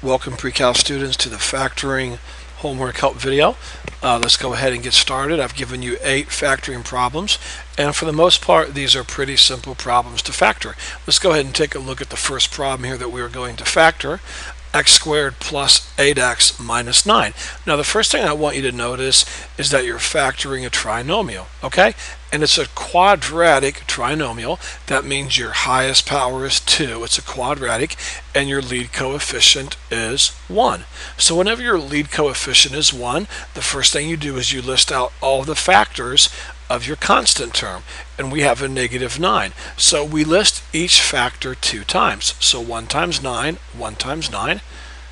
Welcome pre-cal students to the factoring homework help video. Let's go ahead and get started. I've given you 8 factoring problems, and for the most part these are pretty simple problems to factor. Let's go ahead and take a look at the first problem here that we are going to factor. X squared plus 8x minus 9. Now the first thing I want you to notice is that you're factoring a trinomial, okay? And it's a quadratic trinomial. That means your highest power is 2. It's a quadratic, and your lead coefficient is 1. So whenever your lead coefficient is 1, the first thing you do is you list out all the factors of your constant term, and we have a negative 9. So we list each factor 2 times. So 1 times 9, 1 times 9,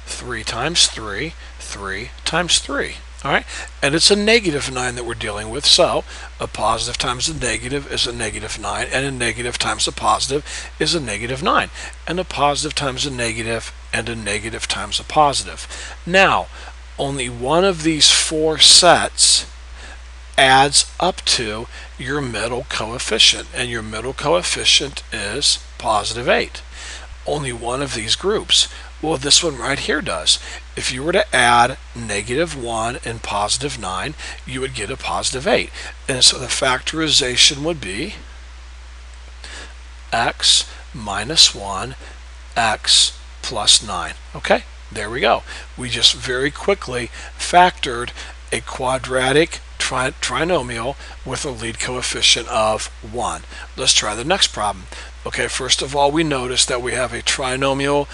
3 times 3, 3 times 3. All right, and it's a negative 9 that we're dealing with, so a positive times a negative is a negative 9, and a negative times a positive is a negative 9, and a positive times a negative and a negative times a positive. Now, only one of these 4 sets adds up to your middle coefficient, and your middle coefficient is positive 8. Only one of these groups. Well, this one right here does. If you were to add negative 1 and positive 9, you would get a positive 8. And so the factorization would be x minus 1, x plus 9. Okay, there we go. We just very quickly factored a quadratic trinomial with a lead coefficient of 1. Let's try the next problem. Okay, first of all, we notice that we have a trinomial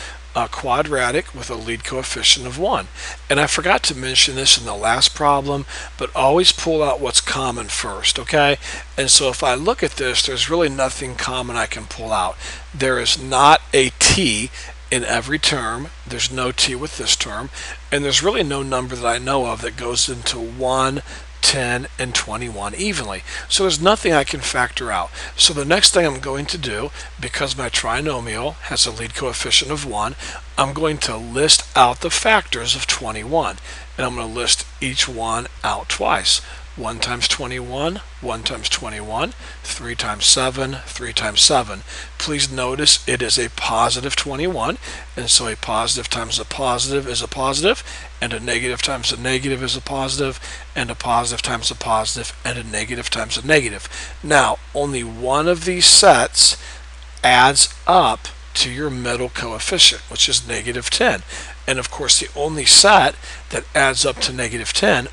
quadratic with a lead coefficient of 1. And I forgot to mention this in the last problem, but always pull out what's common first, okay? And so if I look at this, there's really nothing common I can pull out. There is not a t in every term. There's no t with this term, and there's really no number that I know of that goes into 1, 10, and 21 evenly. So there's nothing I can factor out. So the next thing I'm going to do, because my trinomial has a lead coefficient of 1, I'm going to list out the factors of 21. And I'm going to list each one out twice. 1 times 21, 1 times 21, 3 times 7, 3 times 7. Please notice it is a positive 21, and so a positive times a positive is a positive, and a negative times a negative is a positive, and a positive times a positive, and a negative times a negative. Now, only one of these sets adds up to your middle coefficient, which is negative 10. And of course, the only set that adds up to negative 10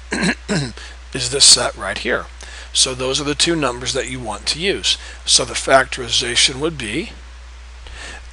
is this set right here. So those are the 2 numbers that you want to use. So the factorization would be,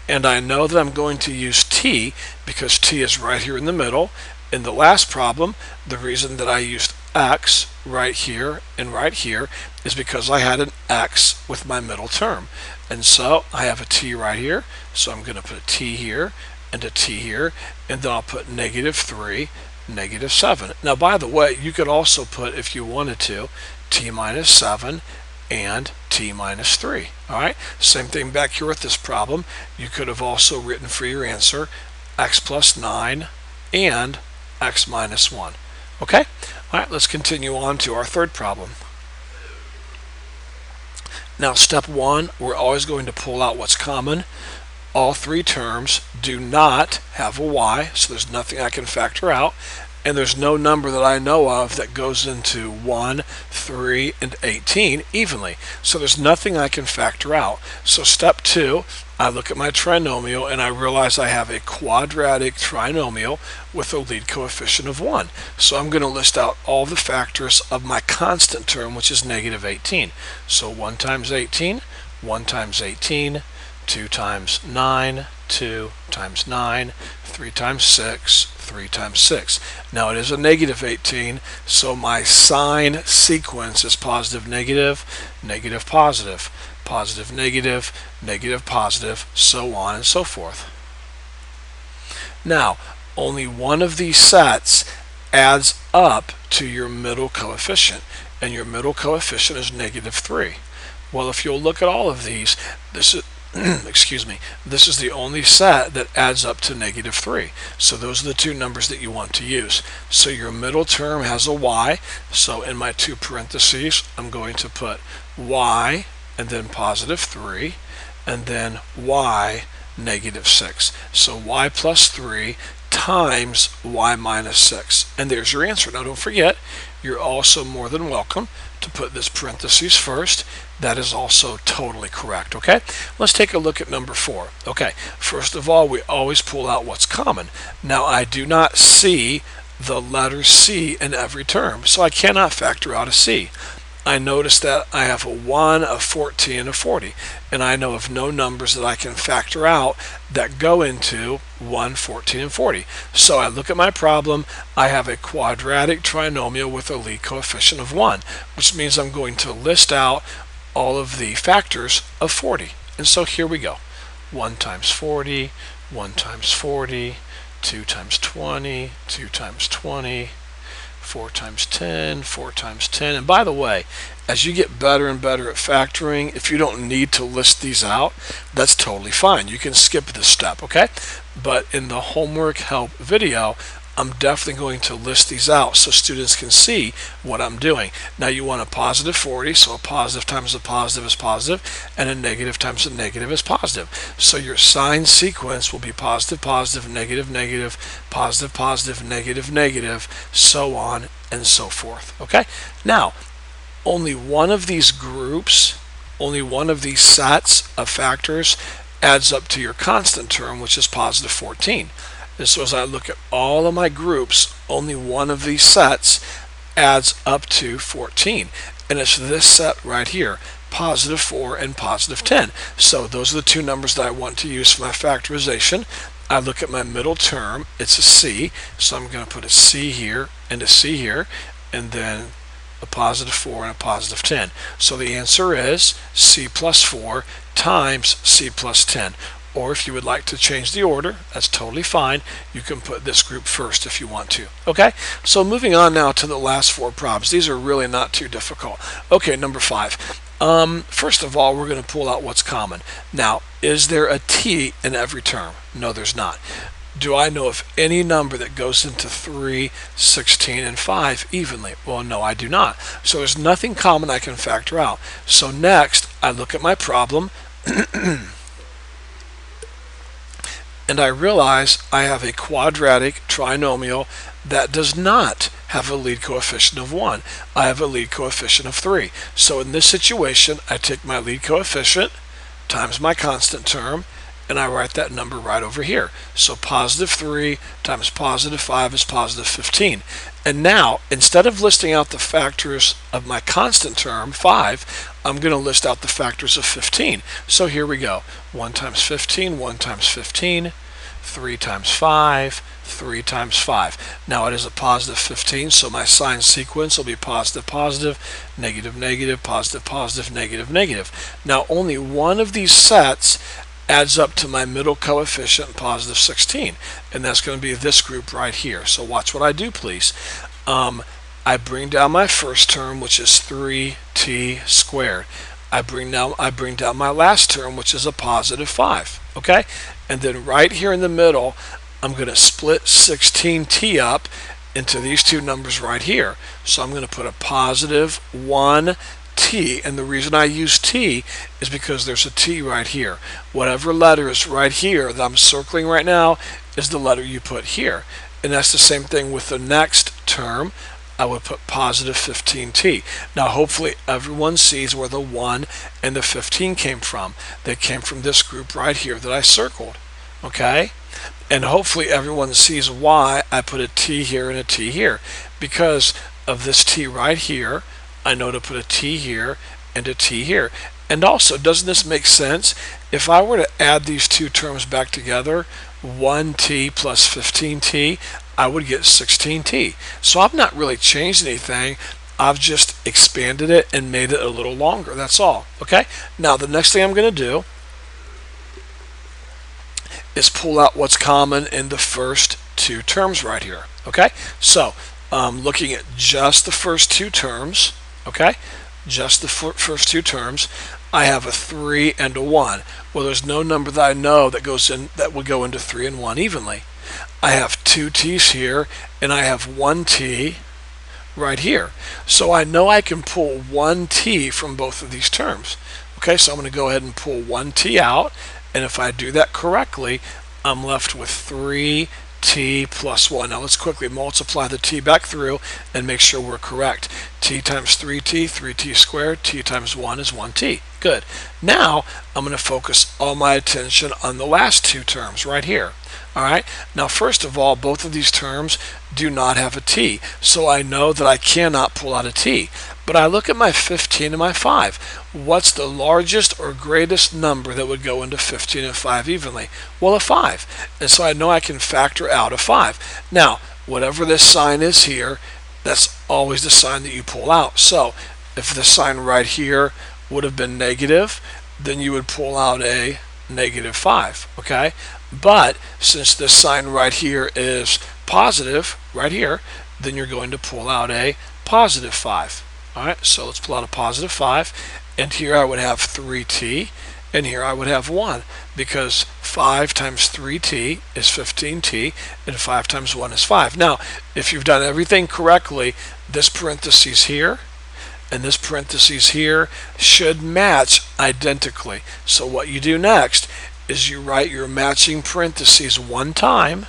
and I know that I'm going to use t because t is right here in the middle. In the last problem, the reason that I used x right here and right here is because I had an x with my middle term. And so I have a t right here, so I'm going to put a t here and a t here, and then I'll put negative 3, negative 7. Now, by the way, you could also put, if you wanted to, t minus 7 and t minus 3. Alright, same thing back here with this problem. You could have also written for your answer x plus 9 and x minus 1. Okay? Alright, let's continue on to our third problem. Now, step 1, we're always going to pull out what's common. All 3 terms do not have a y, so there's nothing I can factor out, and there's no number that I know of that goes into 1, 3, and 18 evenly. So there's nothing I can factor out. So step 2, I look at my trinomial and I realize I have a quadratic trinomial with a lead coefficient of 1. So I'm going to list out all the factors of my constant term, which is negative 18. So 1 times 18, 1 times 18, 2 times 9, 2 times 9, 3 times 6, 3 times 6. Now it is a negative 18, so my sign sequence is positive, negative, negative, positive, positive, negative, negative, positive, so on and so forth. Now, only one of these sets adds up to your middle coefficient, and your middle coefficient is negative 3. Well, if you'll look at all of these, this is excuse me, this is the only set that adds up to negative 3. So those are the 2 numbers that you want to use. So your middle term has a y, so in my 2 parentheses I'm going to put y and then positive 3 and then y negative 6. So y plus 3 times y minus 6. And there's your answer. Now don't forget, you're also more than welcome to put this parentheses first. That is also totally correct, okay? Let's take a look at number 4. Okay, first of all, we always pull out what's common. Now, I do not see the letter C in every term, so I cannot factor out a C. I notice that I have a 1, a 14, and a 40, and I know of no numbers that I can factor out that go into 1, 14, and 40. So I look at my problem, I have a quadratic trinomial with a lead coefficient of 1, which means I'm going to list out all of the factors of 40. And so here we go. 1 times 40, 1 times 40, 2 times 20, 2 times 20, 4 times 10, 4 times 10. And by the way, as you get better and better at factoring, if you don't need to list these out, that's totally fine. You can skip this step, okay? But in the homework help video, I'm definitely going to list these out so students can see what I'm doing. Now you want a positive 40, so a positive times a positive is positive, and a negative times a negative is positive. So your sign sequence will be positive, positive, negative, negative, positive, positive, negative, negative, so on and so forth. Okay? Now, only one of these groups, only one of these sets of factors adds up to your constant term, which is positive 14. And so as I look at all of my groups, only one of these sets adds up to 14. And it's this set right here, positive 4 and positive 10. So those are the two numbers that I want to use for my factorization. I look at my middle term, it's a C, so I'm going to put a C here and a C here, and then a positive 4 and a positive 10. So the answer is C plus 4 times C plus 10. Or if you would like to change the order, that's totally fine. You can put this group first if you want to. Okay, so moving on now to the last 4 problems. These are really not too difficult. Okay, number 5. First of all, we're going to pull out what's common. Now, is there a t in every term? No, there's not. Do I know of any number that goes into 3, 16, and 5 evenly? Well, no, I do not. So there's nothing common I can factor out. So next, I look at my problem, and I realize I have a quadratic trinomial that does not have a lead coefficient of 1. I have a lead coefficient of 3. So in this situation, I take my lead coefficient times my constant term, and I write that number right over here. So positive 3 times positive 5 is positive 15. And now, instead of listing out the factors of my constant term, 5, I'm going to list out the factors of 15. So here we go. 1 times 15, 1 times 15, 3 times 5, 3 times 5. Now it is a positive 15, so my sign sequence will be positive, positive, negative, negative, positive, positive, negative, negative. Now only one of these sets adds up to my middle coefficient, positive 16, and that's going to be this group right here. So watch what I do, please. I bring down my first term, which is 3t squared. I bring down my last term, which is a positive 5. Okay, and then right here in the middle, I'm going to split 16t up into these two numbers right here. So I'm going to put a positive 1t, and the reason I use t is because there's a t right here. Whatever letter is right here that I'm circling right now is the letter you put here. And that's the same thing with the next term. I would put positive 15t. Now hopefully everyone sees where the 1 and the 15 came from. They came from this group right here that I circled. Okay? And hopefully everyone sees why I put a t here and a t here. Because of this t right here, I know to put a t here and a t here. And also, doesn't this make sense? If I were to add these two terms back together, 1t plus 15t, I would get 16t. So I've not really changed anything. I've just expanded it and made it a little longer. That's all. Okay? Now the next thing I'm going to do is pull out what's common in the first two terms right here. Okay? So looking at just the first two terms, okay? Just the first two terms, I have a 3 and a 1. Well, there's no number that I know that would go into 3 and 1 evenly. I have 2 t's here, and I have 1 t right here. So I know I can pull 1 t from both of these terms. Okay, so I'm going to go ahead and pull 1 t out, and if I do that correctly, I'm left with 3 t plus 1. Now let's quickly multiply the t back through and make sure we're correct. T times 3t, 3t squared, t times 1 is 1t. Good. Now I'm going to focus all my attention on the last two terms right here. Alright, now first of all, both of these terms do not have a t, so I know that I cannot pull out a t. But I look at my 15 and my 5. What's the largest or greatest number that would go into 15 and 5 evenly? Well, a 5. And so I know I can factor out a 5. Now, whatever this sign is here, that's always the sign that you pull out. So if the sign right here would have been negative, then you would pull out a negative 5, okay? But since this sign right here is positive, right here, then you're going to pull out a positive 5. Alright, so let's pull out a positive 5, and here I would have 3t, and here I would have 1, because 5 times 3t is 15t, and 5 times 1 is 5. Now, if you've done everything correctly, this parentheses here and this parentheses here should match identically. So what you do next is you write your matching parentheses one time,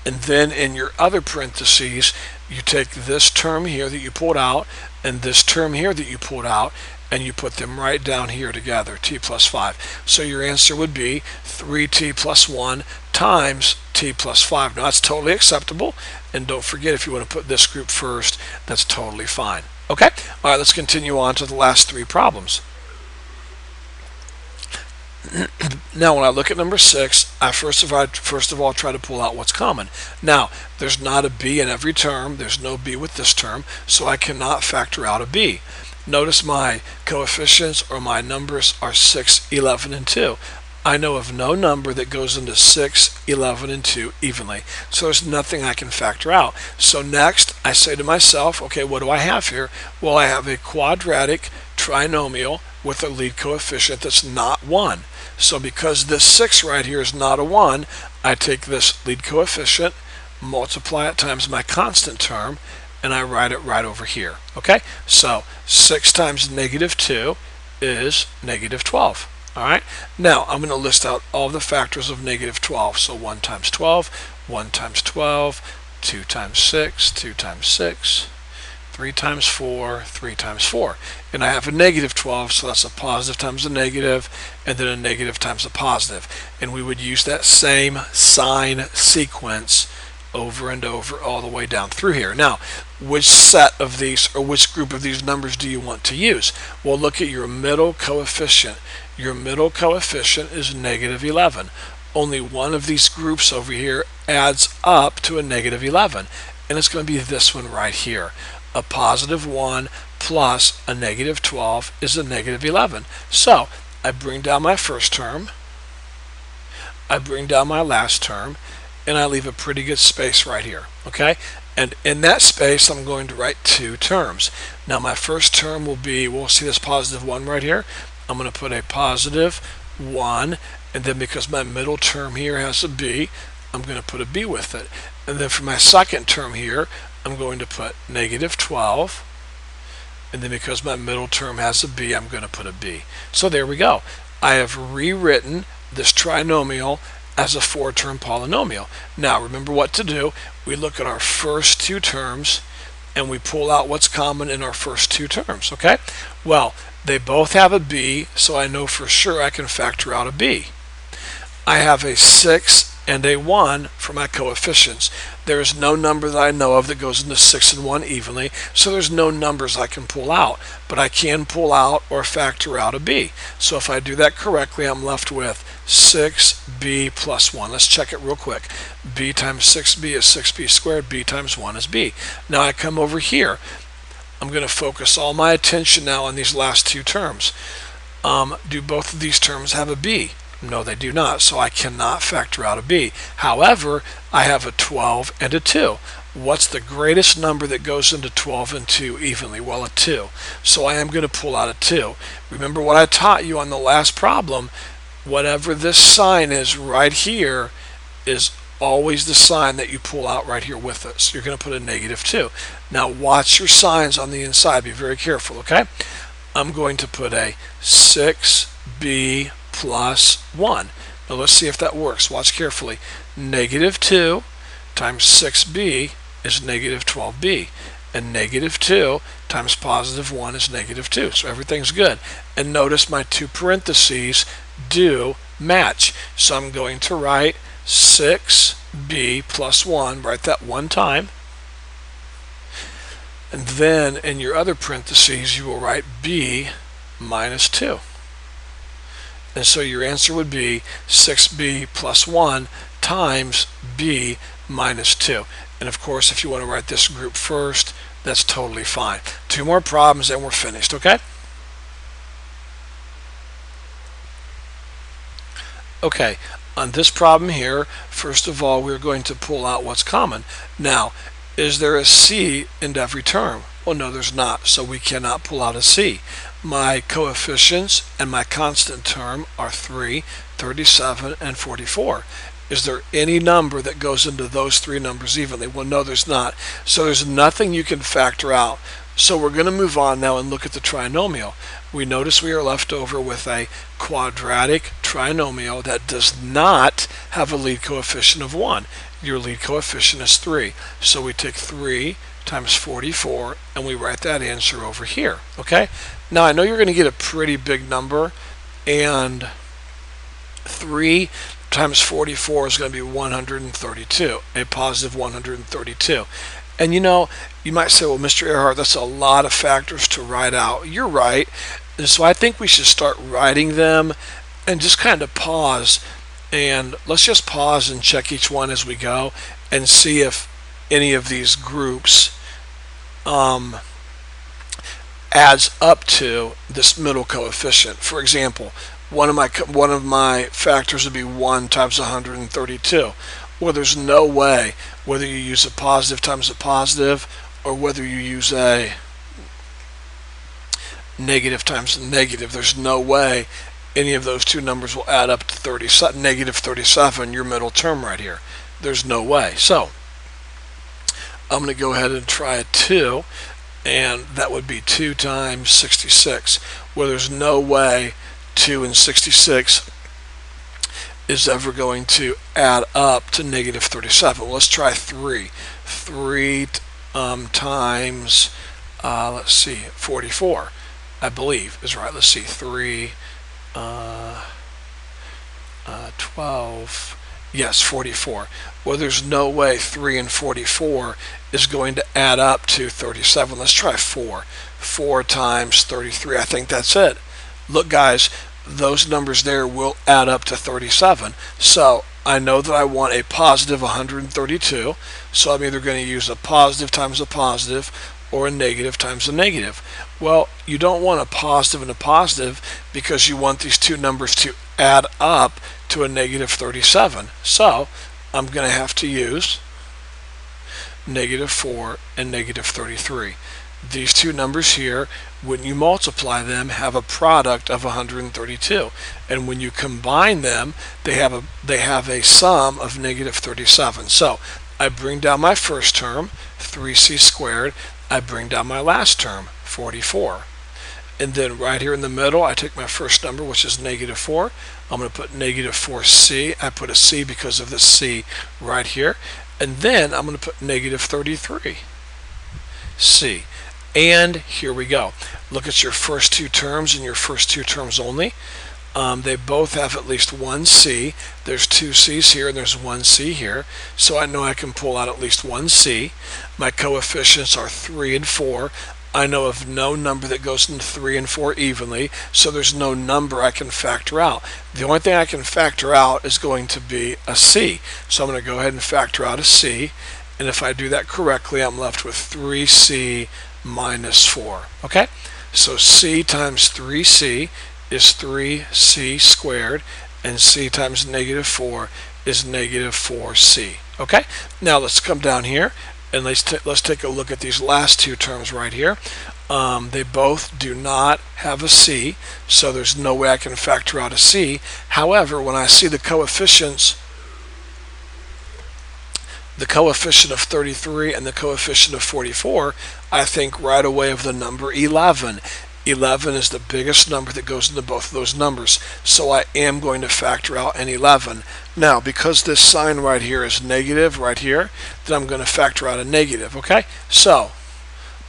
and then in your other parentheses you take this term here that you pulled out and this term here that you pulled out, and you put them right down here together, t plus 5. So your answer would be 3t plus 1 times t plus 5. Now that's totally acceptable, and don't forget, if you want to put this group first, that's totally fine. Okay? Alright, let's continue on to the last three problems. Now when I look at number 6, I first of all try to pull out what's common. Now there's not a b in every term, there's no b with this term, so I cannot factor out a b. Notice my coefficients or my numbers are 6, 11, and 2. I know of no number that goes into 6, 11, and 2 evenly, so there's nothing I can factor out. So next I say to myself, okay, what do I have here? Well, I have a quadratic trinomial with a lead coefficient that's not 1. So because this 6 right here is not a 1, I take this lead coefficient, multiply it times my constant term, and I write it right over here. Okay, so 6 times negative 2 is negative 12. Alright, now I'm going to list out all the factors of negative 12. So 1 times 12, 1 times 12, 2 times 6, 2 times 6, 3 times 4, 3 times 4. And I have a negative 12, so that's a positive times a negative, and then a negative times a positive. And we would use that same sign sequence over and over all the way down through here. Now, which set of these, or which group of these numbers do you want to use? Well, look at your middle coefficient. Your middle coefficient is negative 11. Only one of these groups over here adds up to a negative 11, and it's going to be this one right here. A positive 1 plus a negative 12 is a negative 11. So I bring down my first term, I bring down my last term, and I leave a pretty good space right here. Okay, and in that space I'm going to write two terms. Now my first term will be, we'll see this positive 1 right here. I'm going to put a positive 1, and then because my middle term here has a b, I'm going to put a b with it. And then for my second term here, I'm going to put negative 12, and then because my middle term has a b, I'm going to put a b. So there we go. I have rewritten this trinomial as a 4-term polynomial. Now remember what to do. We look at our first two terms and we pull out what's common in our first two terms. Okay? Well, they both have a b, so I know for sure I can factor out a b. I have a 6 and a 1 for my coefficients. There is no number that I know of that goes into 6 and 1 evenly, so there's no numbers I can pull out, but I can pull out or factor out a b. So if I do that correctly, I'm left with 6b plus 1. Let's check it real quick. b times 6b is 6b squared, b times 1 is b. Now I come over here. I'm going to focus all my attention now on these last two terms. Do both of these terms have a b? No, they do not, so I cannot factor out a b. However, I have a 12 and a 2. What's the greatest number that goes into 12 and 2 evenly? Well, a 2. So I am going to pull out a 2. Remember what I taught you on the last problem. Whatever this sign is right here is always the sign that you pull out right here with it. So you're going to put a negative 2. Now watch your signs on the inside. Be very careful, okay? I'm going to put a 6b plus 1. Now let's see if that works. Watch carefully. Negative 2 times 6b is negative 12b. And negative 2 times positive 1 is negative 2. So everything's good. And notice my two parentheses do match. So I'm going to write 6b plus 1. Write that one time. And then in your other parentheses, you will write b minus 2. And so your answer would be 6b plus 1 times b minus 2. And of course, if you want to write this group first, that's totally fine. Two more problems and we're finished, okay? Okay, on this problem here, first of all, we're going to pull out what's common. Now, is there a c in every term? Well, no, there's not, so we cannot pull out a c. My coefficients and my constant term are 3, 37, and 44. Is there any number that goes into those three numbers evenly? Well, no, there's not. So there's nothing you can factor out. So we're going to move on now and look at the trinomial. We notice we are left over with a quadratic trinomial that does not have a lead coefficient of 1. Your lead coefficient is 3. So we take 3 times 44 and we write that answer over here. Okay? Now I know you're going to get a pretty big number, and 3 times 44 is going to be 132, a positive 132. And you know, you might say, well, Mr. Earhart, that's a lot of factors to write out. You're right. And so I think we should start writing them and just kind of pause. And let's just pause and check each one as we go and see if any of these groups adds up to this middle coefficient. For example, one of my factors would be 1 times 132. Well, there's no way, whether you use a positive times a positive or whether you use a negative times a negative, there's no way any of those two numbers will add up to negative 37, your middle term right here. There's no way. So I'm going to go ahead and try a 2, and that would be 2 times 66. Well, there's no way 2 and 66 is ever going to add up to negative 37. Well, let's try 3. 3 times, let's see, 44, I believe is right. Let's see, 3, 12, yes, 44. Well, there's no way 3 and 44 is going to add up to 37. Let's try 4. 4 times 33, I think that's it. Look, guys, those numbers there will add up to 37. So I know that I want a positive 132, so I'm either going to use a positive times a positive or a negative times a negative. Well, you don't want a positive and a positive because you want these two numbers to add up to a negative 37. So I'm going to have to use negative 4 and negative 33. These two numbers here, when you multiply them, have a product of 132, and when you combine them, they have a sum of negative 37. So I bring down my first term, 3c squared. I bring down my last term, 44. And then right here in the middle, I take my first number, which is negative 4. I'm going to put negative 4c. I put a c because of the c right here. And then I'm going to put negative 33c. And here we go. Look at your first two terms and your first two terms only. They both have at least one c. There's two c's here and there's one c here. So I know I can pull out at least one c. My coefficients are 3 and 4. I know of no number that goes into 3 and 4 evenly, so there's no number I can factor out. The only thing I can factor out is going to be a c. So I'm going to go ahead and factor out a c. And if I do that correctly, I'm left with 3c minus 4. Okay? So c times 3c is 3c squared, and c times negative 4 is negative 4c. Okay? Now let's come down here and let's take a look at these last two terms right here. They both do not have a c, so there's no way I can factor out a c. However, when I see the coefficient of 33 and the coefficient of 44, I think right away of the number 11. 11 is the biggest number that goes into both of those numbers, so I am going to factor out an 11. Now, because this sign right here is negative right here, then I'm going to factor out a negative, okay? So,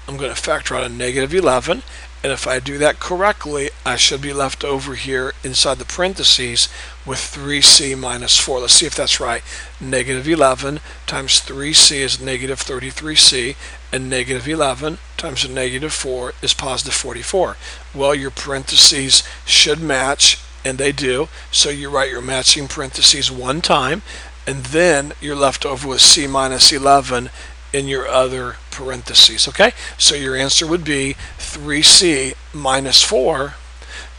I'm going to factor out a negative 11, and if I do that correctly, I should be left over here inside the parentheses with 3c minus 4. Let's see if that's right. Negative 11 times 3c is negative 33c, and negative 11 times a negative 4 is positive 44. Well, your parentheses should match, and they do, so you write your matching parentheses one time, and then you're left over with c minus 11 in your other parentheses, okay? So your answer would be 3c minus 4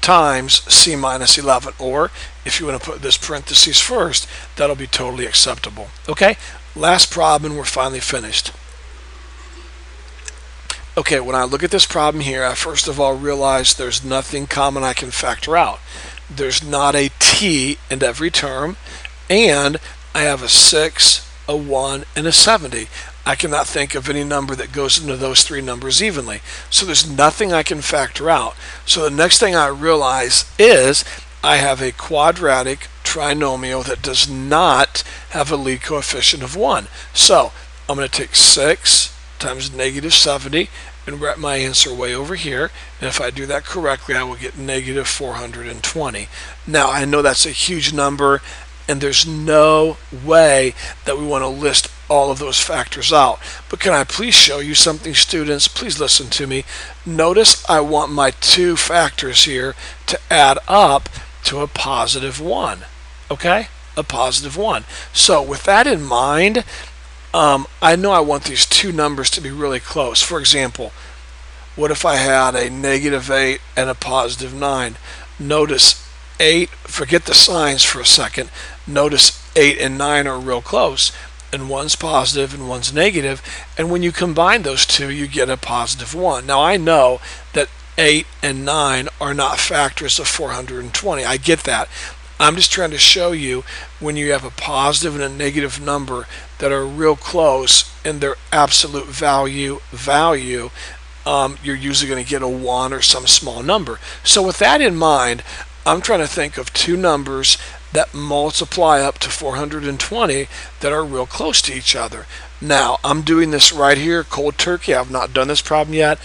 times c minus 11, or if you want to put this parentheses first, that'll be totally acceptable, okay? Last problem and we're finally finished. Okay, when I look at this problem here, I first of all realize there's nothing common I can factor out. There's not a t in every term, and I have a 6, a 1, and a 70. I cannot think of any number that goes into those three numbers evenly. So there's nothing I can factor out. So the next thing I realize is I have a quadratic trinomial that does not have a lead coefficient of 1. So I'm going to take 6 times negative 70 and write my answer way over here. And if I do that correctly, I will get negative 420. Now, I know that's a huge number, and there's no way that we want to list all of those factors out. But can I please show you something, students? Please listen to me. Notice I want my two factors here to add up to a positive 1. Okay? A positive 1. So with that in mind, I know I want these two numbers to be really close. For example, what if I had a negative 8 and a positive 9? Notice 8, forget the signs for a second, notice 8 and 9 are real close, and one's positive and one's negative, and when you combine those two you get a positive 1. Now I know that 8 and 9 are not factors of 420. I get that. I'm just trying to show you when you have a positive and a negative number that are real close in their absolute value, you're usually going to get a 1 or some small number. So with that in mind, I'm trying to think of two numbers that multiply up to 420 that are real close to each other. Now, I'm doing this right here, cold turkey. I've not done this problem yet.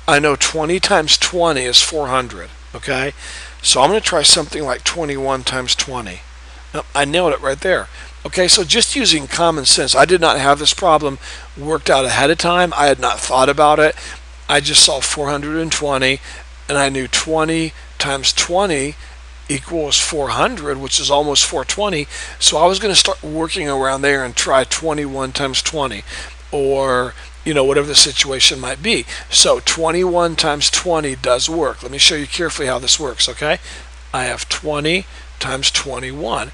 I know 20 times 20 is 400, okay? So I'm going to try something like 21 times 20. Now, I nailed it right there. Okay, so just using common sense, I did not have this problem worked out ahead of time. I had not thought about it. I just saw 420, and I knew 20 times 20 equals 400, which is almost 420. So I was going to start working around there and try 21 times 20, or whatever the situation might be. So 21 times 20 does work. Let me show you carefully how this works, okay? I have 20 times 21,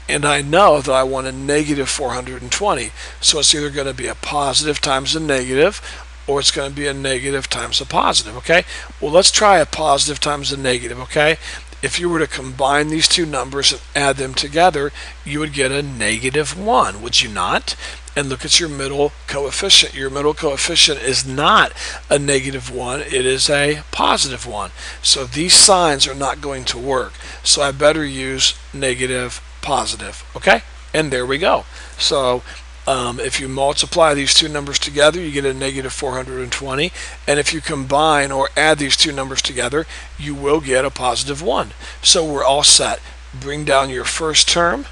and I know that I want a negative 420. So it's either going to be a positive times a negative, or it's going to be a negative times a positive, okay? Well, let's try a positive times a negative, okay? If you were to combine these two numbers and add them together, you would get a negative 1, would you not? And look at your middle coefficient. Your middle coefficient is not a negative 1, it is a positive 1. So these signs are not going to work. So I better use negative, positive, okay? And there we go. So if you multiply these two numbers together, you get a negative 420, and if you combine or add these two numbers together, you will get a positive 1. So we're all set. Bring down your first term,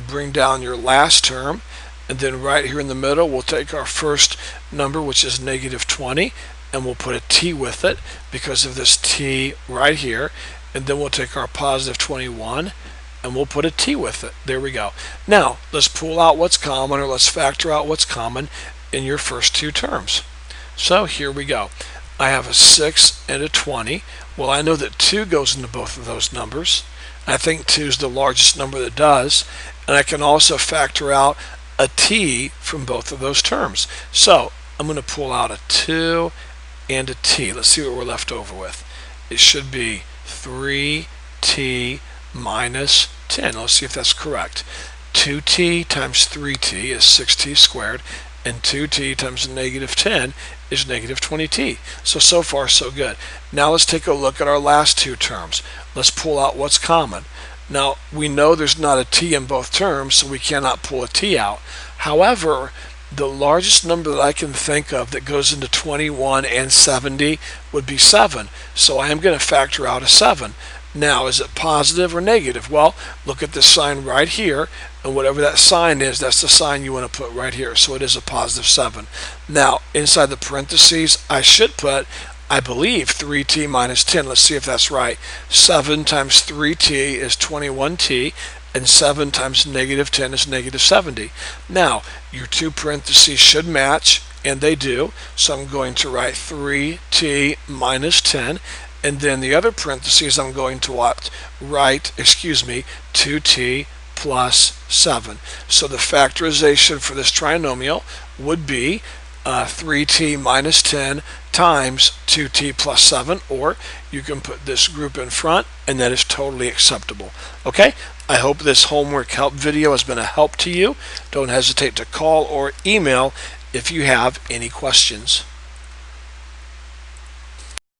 bring down your last term, and then right here in the middle we'll take our first number, which is negative 20, and we'll put a t with it because of this t right here, and then we'll take our positive 21 and we'll put a t with it. There we go. Now let's pull out what's common, or let's factor out what's common in your first two terms. So here we go. I have a 6 and a 20. Well, I know that 2 goes into both of those numbers. I think 2 is the largest number that does, and I can also factor out a t from both of those terms. So I'm going to pull out a 2 and a t. Let's see what we're left over with. It should be 3t minus 10. Let's see if that's correct. 2t times 3t is 6t squared, and 2t times negative 10 is negative 20t. So far so good. Now let's take a look at our last two terms. Let's pull out what's common. Now we know there's not a t in both terms, so we cannot pull a t out. However, the largest number that I can think of that goes into 21 and 70 would be 7. So I am going to factor out a 7. Now, is it positive or negative? Well, look at this sign right here, and whatever that sign is, that's the sign you want to put right here. So it is a positive 7. Now, inside the parentheses, I should put, I believe, 3t minus 10. Let's see if that's right. 7 times 3t is 21t, and 7 times negative 10 is negative 70. Now, your two parentheses should match, and they do. So I'm going to write 3t minus 10. And then the other parentheses, I'm going to write 2t plus 7. So the factorization for this trinomial would be 3t minus 10 times 2t plus 7, or you can put this group in front, and that is totally acceptable. Okay? I hope this homework help video has been a help to you. Don't hesitate to call or email if you have any questions.